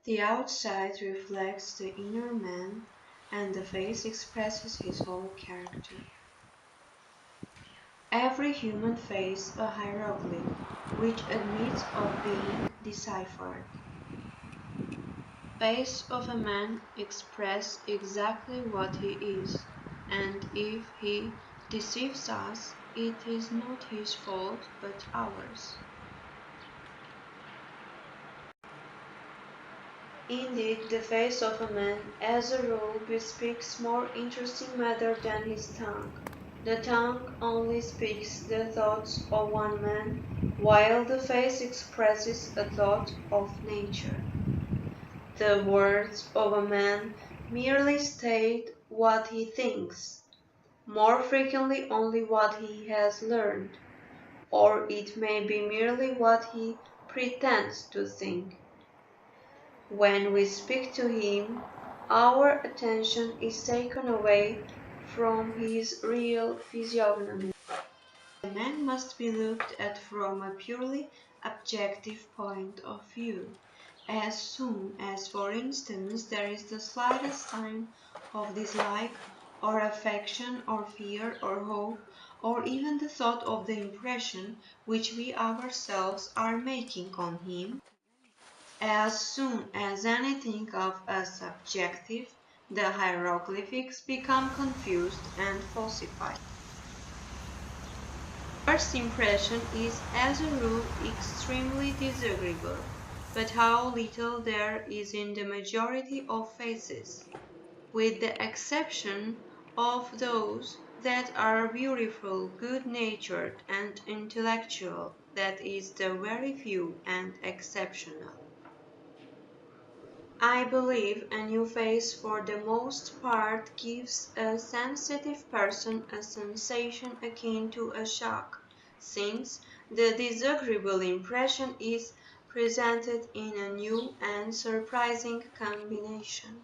The outside reflects the inner man, and the face expresses his whole character. Every human face a hieroglyph, which admits of being deciphered. Face of a man express exactly what he is, and if he deceives us, it is not his fault but ours. Indeed, the face of a man, as a rule, bespeaks more interesting matter than his tongue. The tongue only speaks the thoughts of one man, while the face expresses a thought of nature. The words of a man merely state what he thinks, more frequently only what he has learned, or it may be merely what he pretends to think. When we speak to him, our attention is taken away from his real physiognomy. A man must be looked at from a purely objective point of view. As soon as, for instance, there is the slightest sign of dislike or affection or fear or hope, or even the thought of the impression which we ourselves are making on him, as soon as anything of us subjective, the hieroglyphics become confused and falsified. First impression is as a rule extremely disagreeable, but how little there is in the majority of faces, with the exception of those that are beautiful, good-natured, and intellectual, that is the very few and exceptional. I believe a new face for the most part gives a sensitive person a sensation akin to a shock, since the disagreeable impression is presented in a new and surprising combination.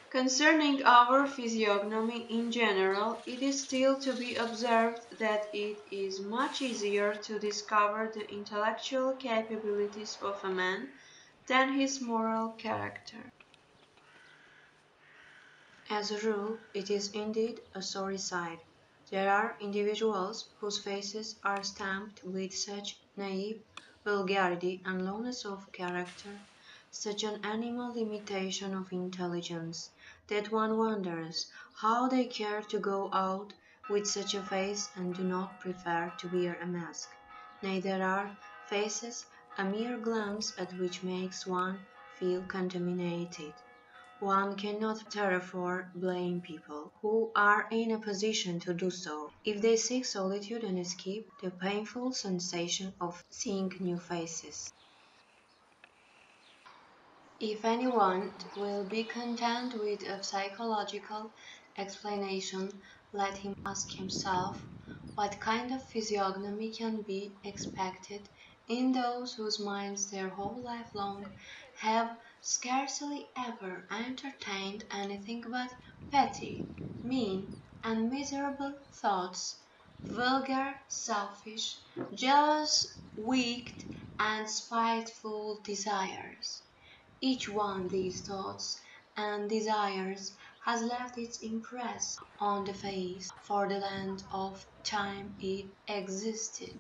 Concerning our physiognomy in general, it is still to be observed that it is much easier to discover the intellectual capabilities of a man than his moral character. As a rule, it is indeed a sorry sight. There are individuals whose faces are stamped with such naive vulgarity and lowness of character, such an animal imitation of intelligence, that one wonders how they care to go out with such a face and do not prefer to wear a mask. Nay, there are faces a mere glance at which makes one feel contaminated. One cannot therefore blame people who are in a position to do so, if they seek solitude and escape the painful sensation of seeing new faces. If anyone will be content with a psychological explanation, let him ask himself what kind of physiognomy can be expected in those whose minds their whole life long have scarcely ever entertained anything but petty, mean, and miserable thoughts, vulgar, selfish, jealous, wicked, and spiteful desires. Each one these thoughts and desires has left its impress on the face for the length of time it existed.